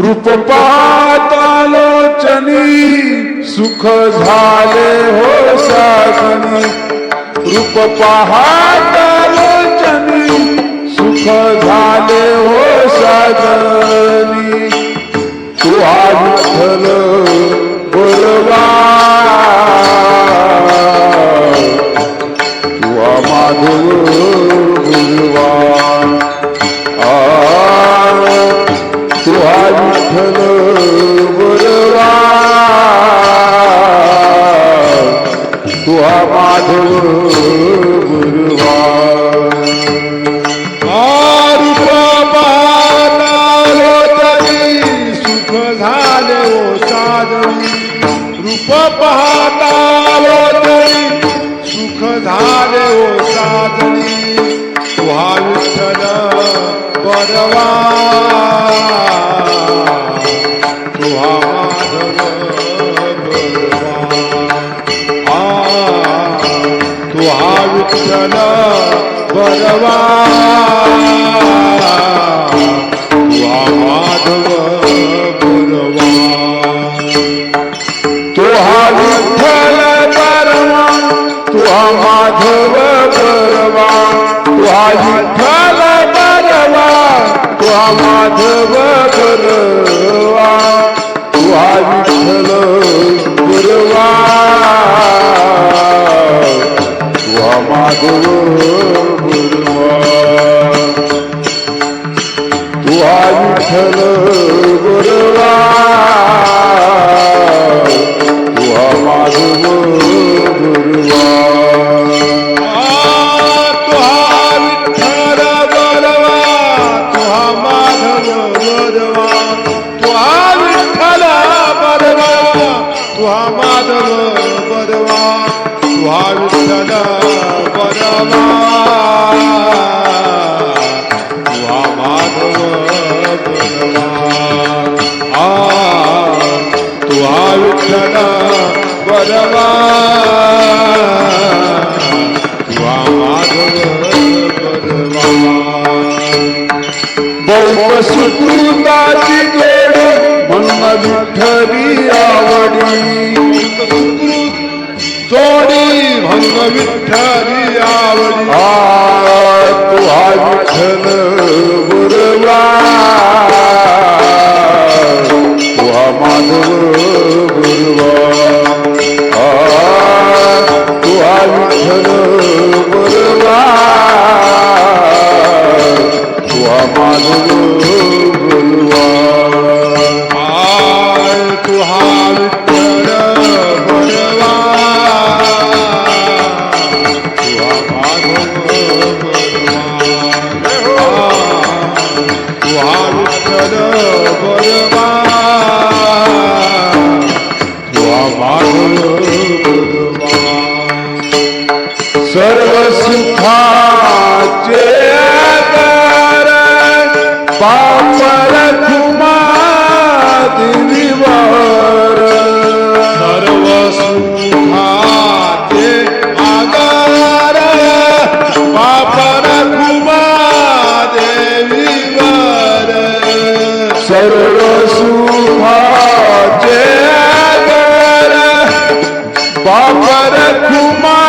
रूप पाहतालोचनी सुख झाले हो साजनी रूप पाहतालोचनी सुख झाले हो साजनी तू विठ्ठल बलवा तू माधव बलवा तू विठ्ठल बलवा तू माधव बलवा रूप पाहतालोचनी सुख झाले हो साजनी रूप पाहतालोचनी सुख झाले हो साजनी तू विठ्ठल बलवा तू माधव बलवा तू विठ्ठल बलवा तू माधव बलवा तू विठ्ठल बलवा तू माधव बलवा तू विठ्ठल बलवा तू माधव बलवा तू विठ्ठल बलवा तू माधव बलवा तू विठ्ठल बलवा तू माधव बलवा माधव बलवा तू विठ्ठल बलवा तू माधव बलवा तू विठ्ठल बलवा तू माधव बलवा बहु सुकृताची जोडी म्हणून विठ्ठली आवडी जोडी भंग विठ्ठली आवडी तू विठ्ठल बलवा तू माधव बलवा तू विठ्ठल बलवा तू माधव बलवा तू विठ्ठल बलवा तू माधव बलवा तू विठ्ठल बलवा तू माधव बलवा सर्व सुखाचे आधार पापर तुम्हा देवीवर सर्व सुखाचे आधार पापर तुम्हा देवीवर सर्व सुखाचे आधार पापर तुम्हा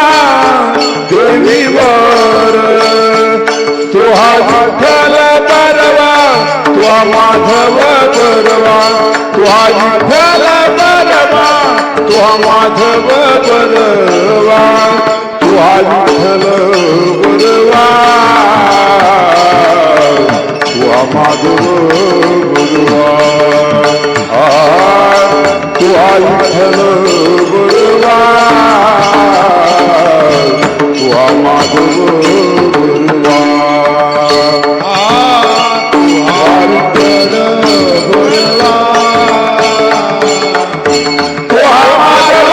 देवीवर तू विठ्ठल बलवा तू माधव बलवा तू विठ्ठल बलवा तू माधव बलवा तू विठ्ठल बलवा तू माधव बलवा तू विठ्ठल बलवा तू माधव बलवा तू विठ्ठल बलवा तू माधव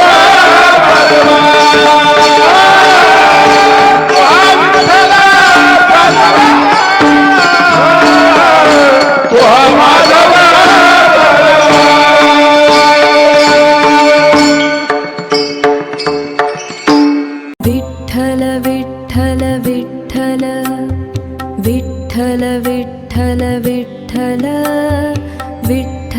बलवा तू विठ्ठल बलवा तू माधव विठ्ठल विठ्ठल विठ्ठल विठ्ठल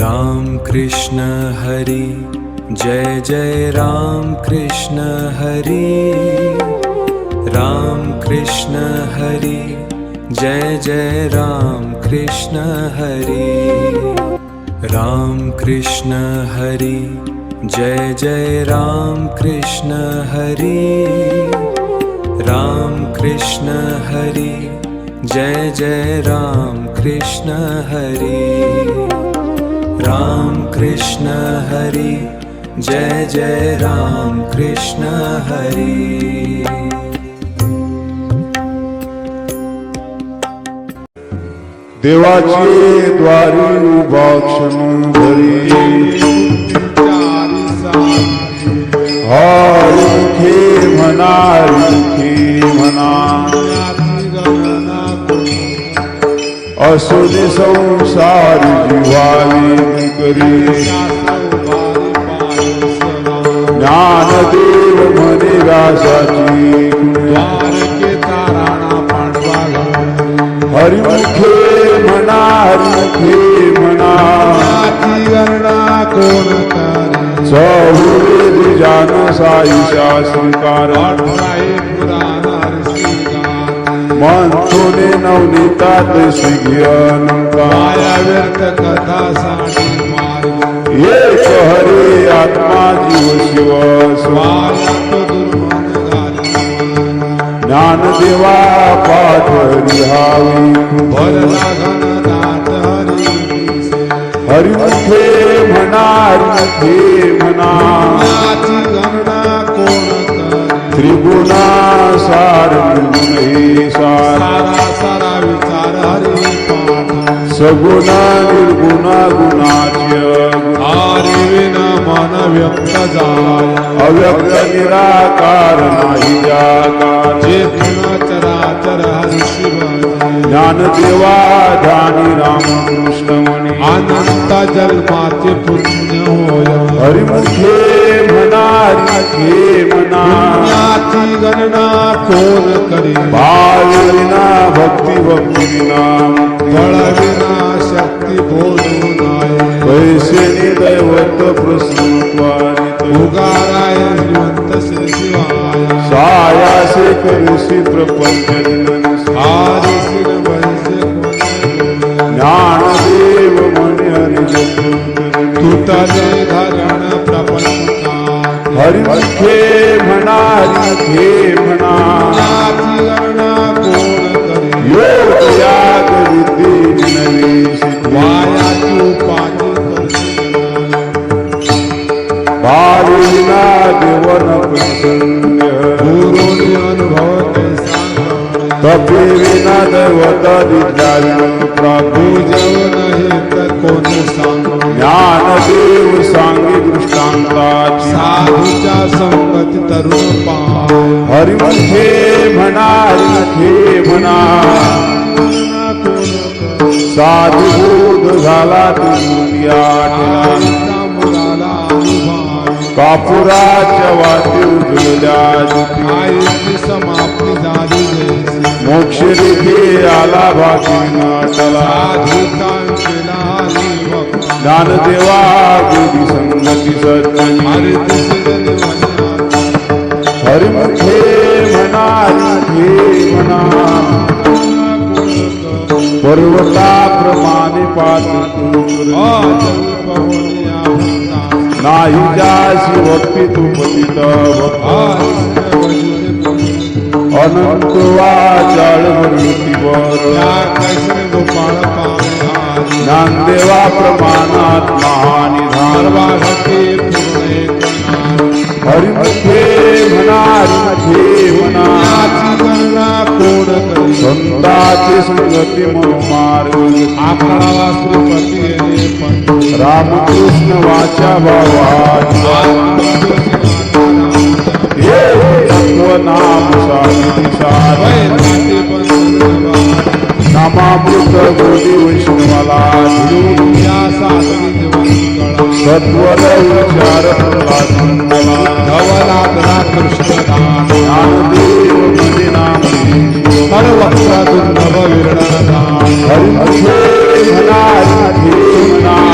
राम कृष्ण हरि जय जय राम कृष्ण हरि राम कृष्ण हरि जय जय राम कृष्ण हरि राम कृष्ण हरि जय जय राम कृष्ण हरि राम कृष्ण हरि जय जय राम कृष्ण हरि राम कृष्ण हरि जय जय राम कृष्ण हरि देवाची द्वारी उभा क्षण धरी हरिमुखे म्हणा हरिमुखे म्हणा असुने संसार जीवावी करी ज्ञानदेव म्हणे व्यासाची हरिमुखे म्हणा हरिमुखे म्हणा गणना कोण चहुरे जान साई शास्त्रकार मंथुने नवनीतात श्रीघ्यनकार व्यर्थ कथा साठी मार्ग एक हरे आत्मा जीव शिव ज्ञानदेवा पाठ हरिहावी हरिमुखे म्हणा हरिमुखे म्हणा गणना कोण त्रिगुणा सार निर्गुण सार सारा विचार हरी पाठ सगुणा निर्गुणा गुणाच्य हरी विना मन व्यक्त जाय अव्यक्त निराकार नाही जाकार चेतन चराचर हरी शिव ज्ञानदेवा ध्यानी रामकृष्ण म्हणे अनंत जन्माचे पुण्य होय हरिमुखे म्हणा हरिमुखे म्हणा पुण्याची गणना कोण करी भाविना भक्ती विना फळ विना शक्ती बोलू नाही पैसे दैवत प्रसन्नत्वारित उगाराय श्रीमंत श्री शिवाय सायासे करसी प्रपंच हरी श्री वैसे ज्ञानदेव म्हणे हरिजन तुटले धरण प्रपंचा हरिमुखे म्हणा हरिमुखे म्हणा पुण्याची गणना कोण करी योग याग विद्ये नवी सिद्धी वायाची उपाधी करशी भाविना देवन प्रसन्न गुरुनी अनुभव कैसा तपे विना दैवता दिव्याविन प्राप्ती पूजव नाही तर कोण सांगू ज्ञानदेव सांगे दृष्टांताची साधूच्या संगती तरुण पाय हरिमुखे म्हणा हरिमुखे म्हणा साधुबोध झाला दुनिया मुलाला अनुभव कापुराच्या वाती उजळल्या ज्योती आईची समाप्ती झाली जैसी मोक्ष रेखे आला भागीना चला साधुकांचेला हरी भक्त ज्ञानदेवा गोदी संगती सज्जनी हरी दिसले म्हणा हरिमुखे म्हणा हरिमुखे म्हणा पर्वताप्रमाणे पात्र नाही जाशी भक्ती तू पतित अनंत वाचाळ मृत्यूवर ज्ञानदेवा प्रमाणात महानिधान हरिमुखे म्हणा हरिमुखे म्हणा संताची संगती म्हणून मार्ग रामकृष्ण वाचा भावा नाम नामामृत गोदी वैष्णवाला सत्वर विचार धवला कृष्ण ज्ञानदेव मध्ये नाम सर्वत्र दुर्लभ विरळा हरिमुखे म्हणा हरिमुखे म्हणा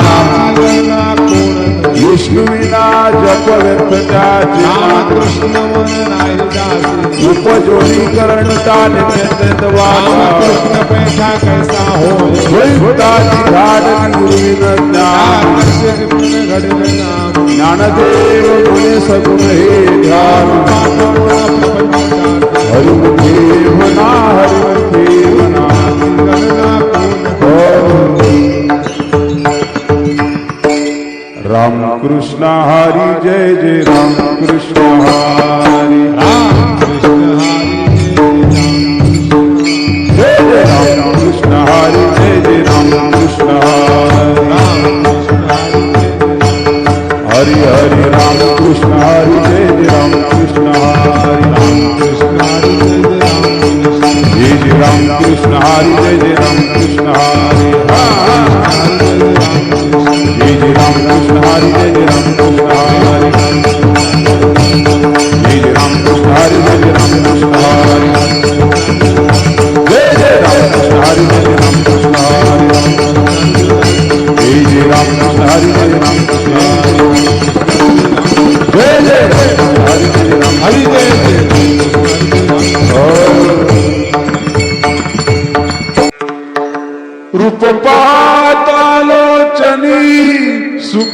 विष्णुविना जप व्यर्थता कृष्ण मन नाही दासी उपजोनीकरण निमित्त कृष्ण पैसा कैसा होय वैभवताची घाट गुरुविन ज्ञान घडले नाम ज्ञानदेव म्हणे सगुण हे ध्यान हरिमुखे म्हणा हरिमुखे म्हणा राम कृष्ण हरी जय जय राम कृष्ण हरी जय जय राम कृष्ण हरी जय जय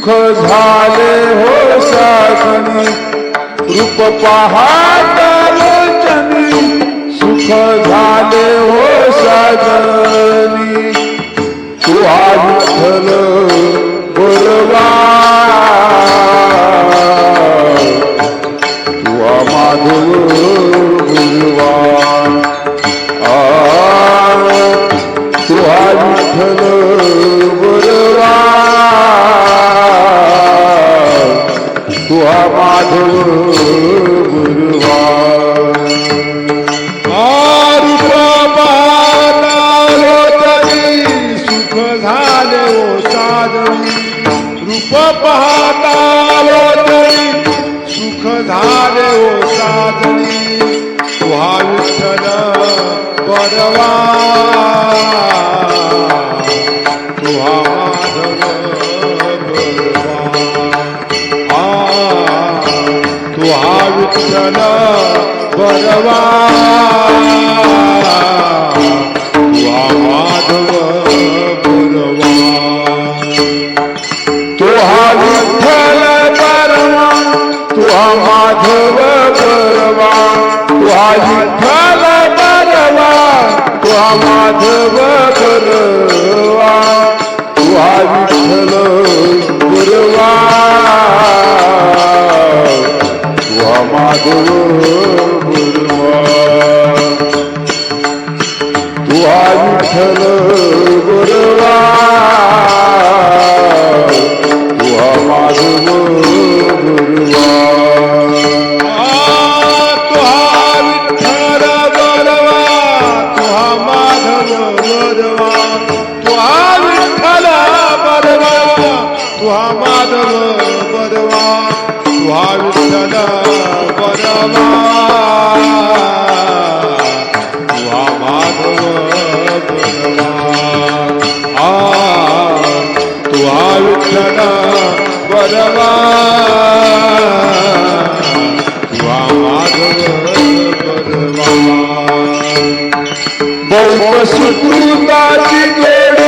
झाले हो साजनी रूप पाहता लोचनी सुख झाले हो साजनी तू विठ्ठल बलवा तू माधव गुरुवा तू विठ्ठल बलवा तू माधव गुरुवा सुख झाले ओ साजनी रूप पाहता लोचनी सुख झाले ओ साजनी तुहा विठ्ठल बरवा तुहा माधव बरवा तुहा विठ्ठल बरवा तुहा माधव बरवा तुहा विठ्ठल बरवा तुहा माधव बरवा तुहा विठ्ठल बरवा तुहा माधव बरवा तुहा विठ्ठल बरवा तुहा माधव बरवा तुहा विठ्ठल बरवा तुहा माधव बरवा तुहा विठ्ठल बरवा तुहा माधव बरवा तुहा विठ्ठल बरवा तुहा माधव बरवा तुहा विठ्ठल बरवा तुहा माधव बरवा तुहा विठ्ठल बरवा तुहा माधव बरवा बहु सुकृताची जोड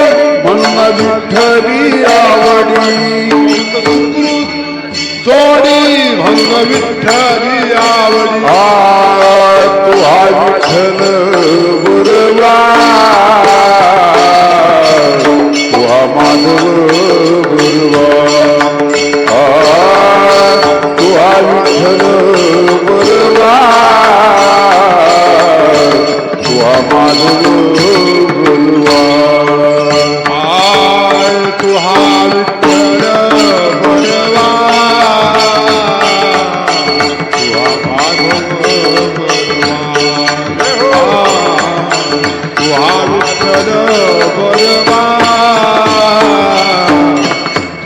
म्हणून विठ्ठली आवडी जोडी भंग विठ्ठली आवडी तुहा विठ्ठल बरवा तुहा माधव बरवा तुहा विठ्ठल बरवा तुहा माधव बरवा तुहा विठ्ठल बरवा तुहा माधव बरवा तुहा विठ्ठल बरवा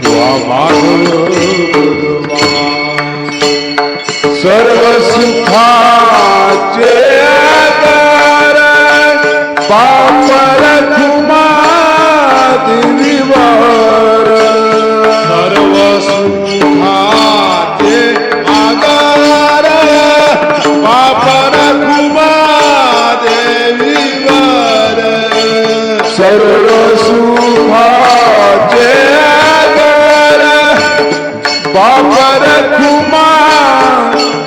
तुहा माधव बरवा सर्व सुखाचे आधार पापर तुम्हा देवीवर सर्व सुखाचे आगार पापर कृपा देवीवर सर्व सुखाचे आधार पापर तुम्हा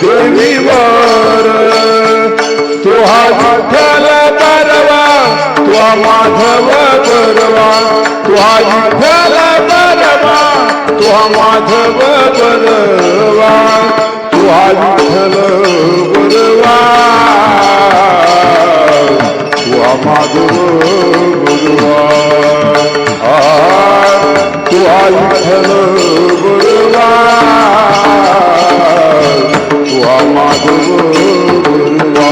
देवीवर तुहा विठ्ठल बरवा तुहा माधव बरवा तुहा विठ्ठल बरवा तुहा माधव बरवा तुहा विठ्ठल बरवा तुहा माधव बरवा तुहा विठ्ठल बरवा तुहा माधव बरवा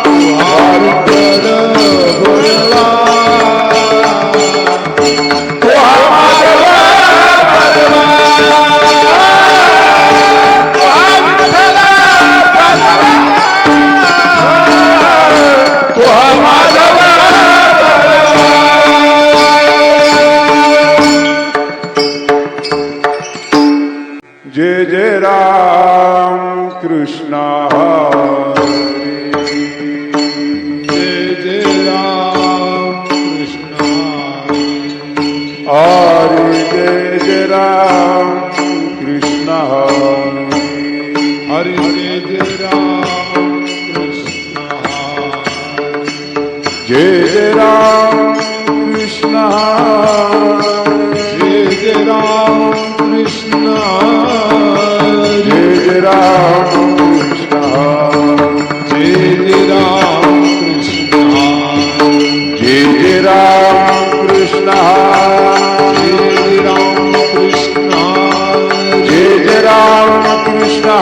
तुहा विठ्ठल बरवा तुहा माधव बरवा तुहा विठ्ठल बरवा तुहा माधव बरवा जय जय राम कृष्ण हरी जय जय राम कृष्ण हरे जय जय राम कृष्ण जय जय राम कृष्ण जय जय राम कृष्ण जय जय राम कृष्ण जय जय राम कृष्ण जय राम कृष्ण जय जय राम कृष्ण जय जय राम कृष्ण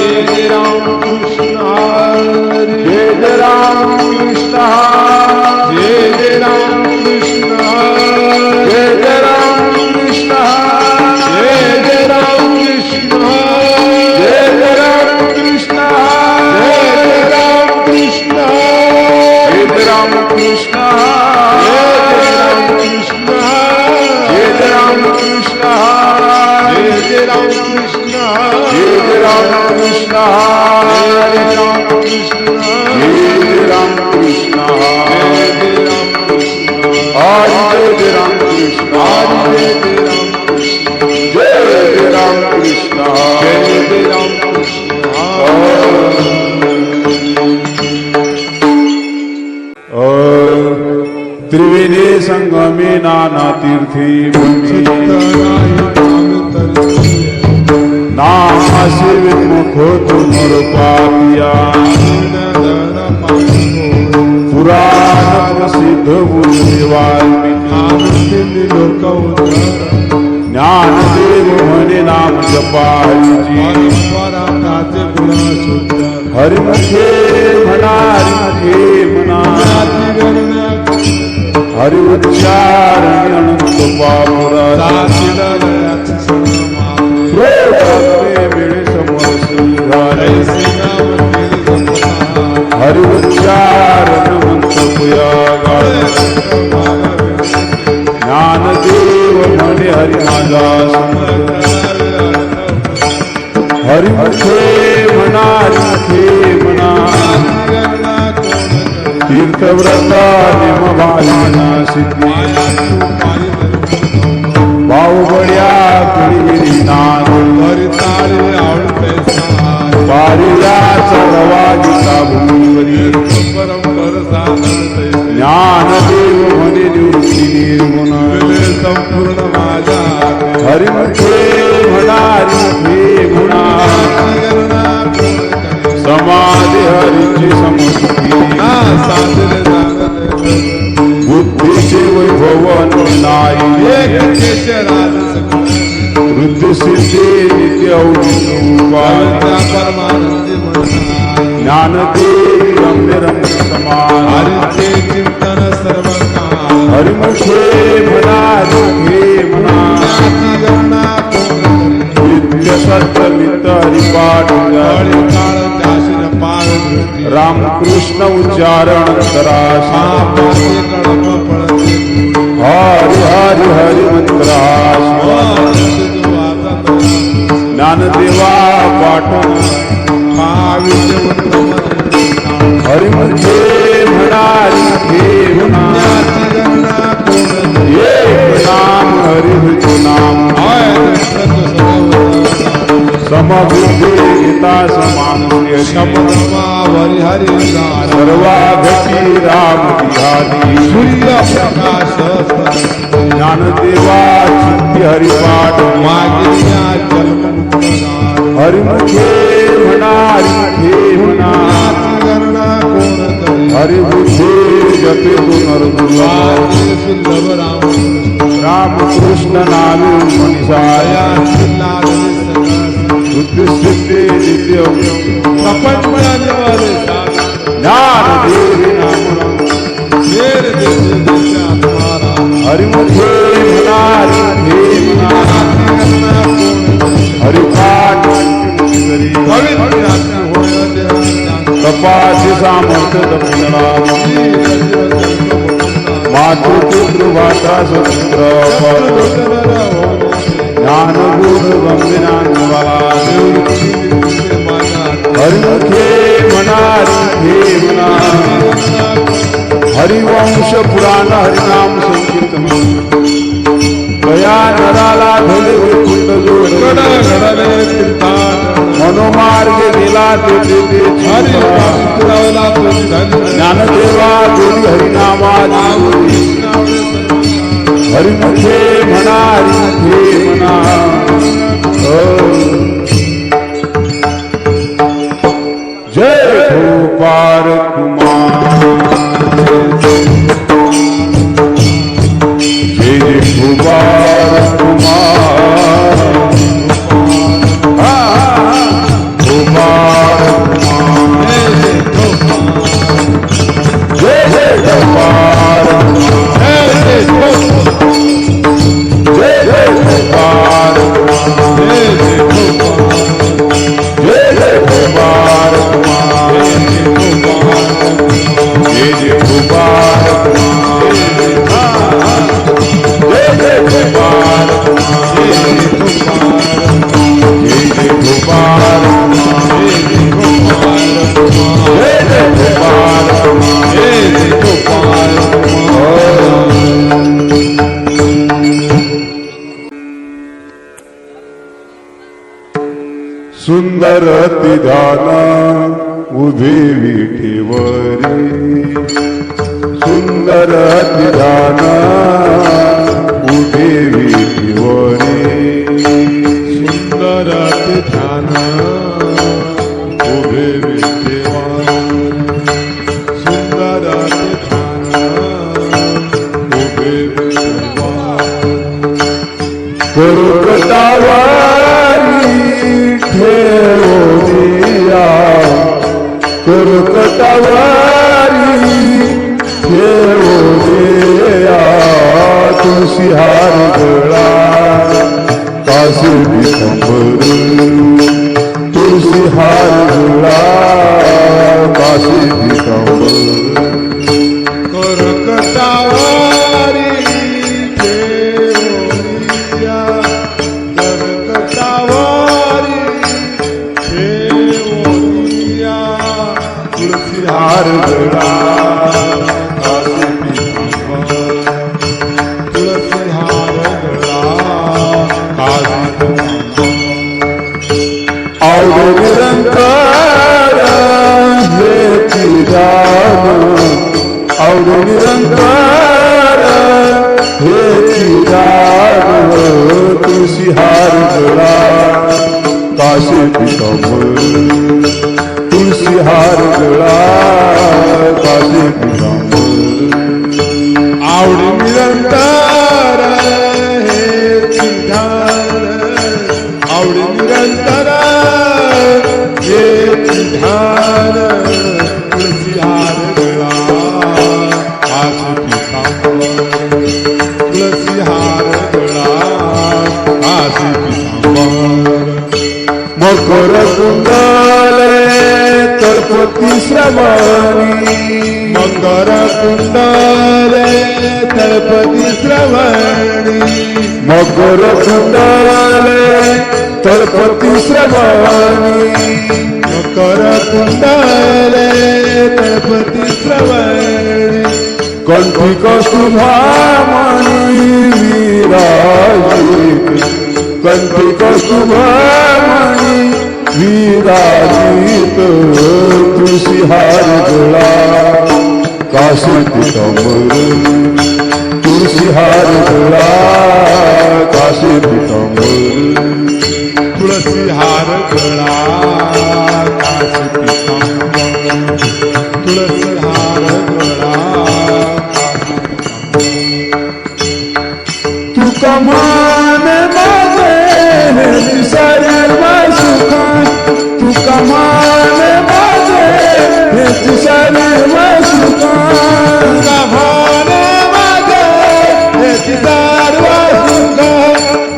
जय जय राम कृष्ण जय जय राम कृष्ण जय जय राम कृष्ण जय जय राम कृष्ण जय जय राम कृष्ण जय जय राम कृष्ण जय जय राम कृष्ण जय जय राम कृष्ण जय जय राम कृष्ण जय जय राम कृष्ण जय जय राम कृष्ण जय जय राम कृष्ण जय जय राम कृष्ण जय जय राम कृष्ण जय जय राम कृष्ण जय जय राम कृष्ण त्रिवेणी संगमे नाना तीर्थी नाम सेवित मुखो तुमर पापिया पुराण प्रसिद्ध वाल्मीकि ज्ञानदेव म्हणे नाम जपायची हरिमुखे म्हणा हरिमुखे म्हणा हरि उच्चारण अनंत पापुरा वेळे समोर श्रीधारे हरि उच्चारण अनंत पुयागा ज्ञानदेव म्हणे हरि माझा हरिमुखे म्हणा हरिमुखे म्हणा तीर्थव्रता निमभाविना सिद्धी बाहुबड्या पिढी नाद पारिया चढवागिता भूमीवरी ज्ञानदेव म्हणे निवृत्ती निर्गुण संपूर्ण माझ्या हरिमुखे म्हणा हरिमुखे म्हणा समाधी हरीची समस्ती बुद्धीचे वैभव नाही वृद्ध सिद्धी नित्य ज्ञानदेव रम्य रम्य समान चिंतन सर्व हरिमुखे म्हणा हरिमुखे म्हणा नित्य सत्य मित्र हरिपाठ रामकृष्ण उच्चारण कराशा हरि हरि हरि मंत्राशा ज्ञानदेवा पाठन हरिमुखे म्हणा हरिमुखे म्हणा एक नाम हरि नाम समबुद्धि गीता समान सर्वाघटी राम बिहारी सूर्य प्रकाश ज्ञानदेवा चित्ती हरिपाठ हरिमुखे म्हणा हरिमुखे म्हणा हरिबुद्धे जपे तू नरदुर्लभ रामकृष्ण नामे मनीषाया बुद्धिसिद्धि नित्य ज्ञानदेवी नाम हरिमुखे म्हणा हरिमुखे म्हणा हरिपाठ तपाचे सामर्थ्य दक्षिणा मातृपुत्र भाषा स्वतंत्र ज्ञानबोध गंभीरांगवाला हरिमुखे म्हणा हरिमुखे म्हणा हरिवंश पुराण हरिनाम संकीर्तन कया नराला धले वैकुंठ जोड मनोमार्ग गेला तेथे हरी पुरवला तुझी धन ज्ञानदेवा बोली हरिनामाची हरिमुखे म्हणा हरिमुखे म्हणा जय गोपाळ कुमार जय जय गोपाळ कुमार गोपाळ जय जय गोपाळ जय जय गोपाळ जय जय गोपाळ जय जय गोपाळ जय जय गोपाळ जय जय गोपाळ जय जय गोपाळ सुंदर तिधान उभे विठेवरी सुंदर तिधान उभे विठेवरी सुंदर ध्यान उभे विठेवा सुंदर ध्यान उभे विठेवा कुरुकटावारी ठेवोनिया कुरुकटावारी ठेवोनिया तुळशी हार गळा काशी पितंबर तुळशी हार गळा काशी पितंबर करकटावारी ठेवोनिया करकटावारी ठेवोनिया तुळशी हार गळा काशी पितांबर तुळशी हार गळा काशी आवड निरंकार हे चिदान आवड निरंकार हे चिदान तुळशी हार गळा काशी पितांबर तुळशी हार गळा काशी पितांबर आवडी निरंतर हे ध्यान आवडी निरंतर हे ध्यान तुळशी हार गळा काशी पितांबर तुळशी हार गळा काशी पितांबर मकर कुंडले तळपती श्रवणी मकर कुंडले तळपती श्रवणी मकर कुंडले तळपती श्रवणी मकर कुंडले तळपती श्रवणी कंठी कौस्तुभामणी विराजित कंठी कौस्तुभामणी विराजित तुळशी हार गळा काशी पितांबर तुळशी हार गळा काशी पितांबर तुळशी हार गळा काशी पितांबर तुळशी हार गळा काशी पितांबर तुका मान माझे सर्व सुख तुका मान माझे सर्व सुख तुका भान माझे हेची सर्व सुख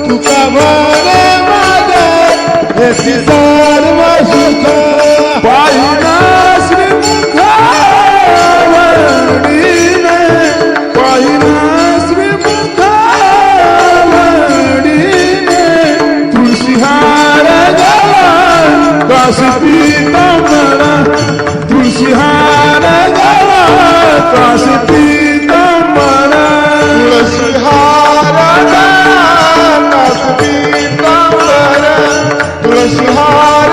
तुका भान माझे हेची सर्व सुख पाहिना श्रीमुखावरडीने पाहिना श्रीमुखावरडीने तुळशी हार गळा काशी पितांबर तुळशी हार गळा काशी पितांबर तुळशी हार गळा काशी पितांबर तुळशी हार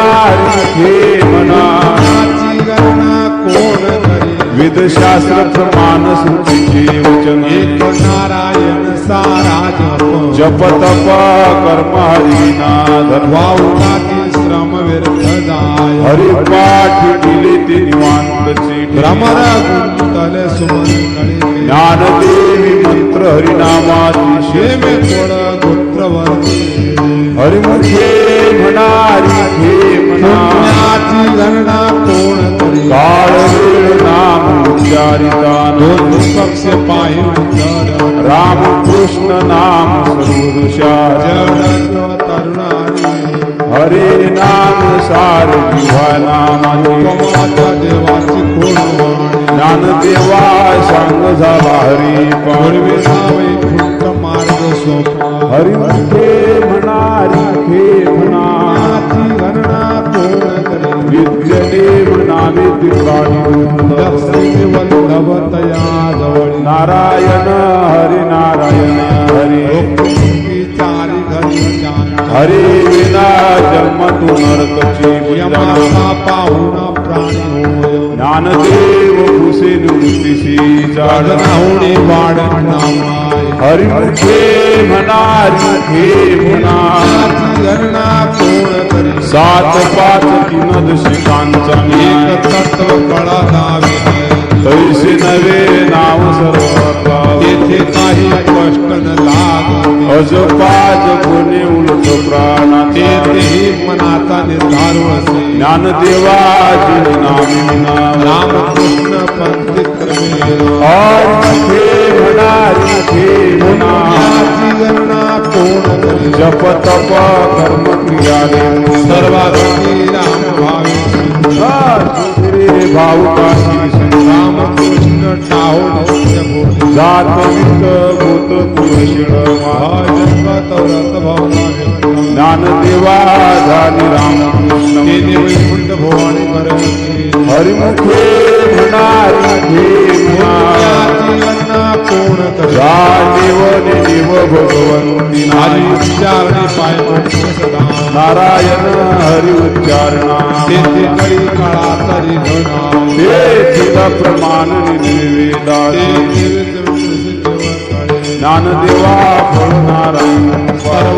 होणारी हे म्हणा मनाची गणना कोण करी वेदशास्त्र प्रमाण श्रुतीचे वचन एक नारायण सारा जप जप तप कर्म हरिना धर्म वाऊटाची श्रम व्यर्थ जाय हरिपाठ दिले ते निवांतचे भ्रमर गुंतल सुमंतळे ज्ञानदेवी मंत्र हरिनामाची शेमे थोड गोत्रवर्ती हरिमुखे म्हणारी हे म्हणा पुण्याची गणना कोण करी काळ वेळ नाम उच्चारितान दोन पक्ष पाहिजे राम कृष्ण नाम सर्वदुषा जड तरुणारी हरे नाम सार जिव्हा नामाचे उपमाता देवाची कोण वाणी ज्ञानदेवा सांग झाला हरी पूर्वी पार्वे जावे फुट मार्ग सोपा हरिमुखे म्हणारी हे म्हणा पुण्याची गणना कोण करी विद्यदेव नामे प्राणी दक्षिणे वल्लभ तया जवळी नारायण हरि नारायण हरि चारी घरी जाण हरे विना जन्म तू नरकची यमाचा पाहुणा प्राणी होय ज्ञानदेव भूसे निवृत्तीसी गणना होणे वाढ नामाय हरिमुखे म्हणारी हे म्हणा पुण्याची गणना कोण करी सात पाच तीन दशिकांचा एक तत्व कळा दावे तैसे नवे नाव सर्व तेथे काही कष्ट न लाग अजपाज गुणे उलट प्राणा तेथेही मनाचा निर्धार असे ज्ञानदेवाची नामिना रामकृष्ण पंथित क्रमे हरिमुखे म्हणारी हे म्हणा पुण्याची गणना कोण करी जप तप कर्म क्रिया सर्वांगी राम भावे भावकाशी रामकृष्ण टाहो नित्य बोले जात वित भूत पुरुषिण जन्मत व्रत भावना ज्ञानदेवा झाली रामकृष्ण तेने वैकुंठ भवानी करवती हरिमुखे म्हणारी हे म्हणा पुण्याची गणना कोण करी देव देव भगवंती हरी नारी उच्चारणे पाय मोक्ष सदा नारायण हरि उच्चारणा तेथे कळी काळाचा रिघणा ते प्रमाण निर्वेदा ते देवेंद्र प्रसिद्ध वंदने. ज्ञानदेवा फळ नारायण सर्व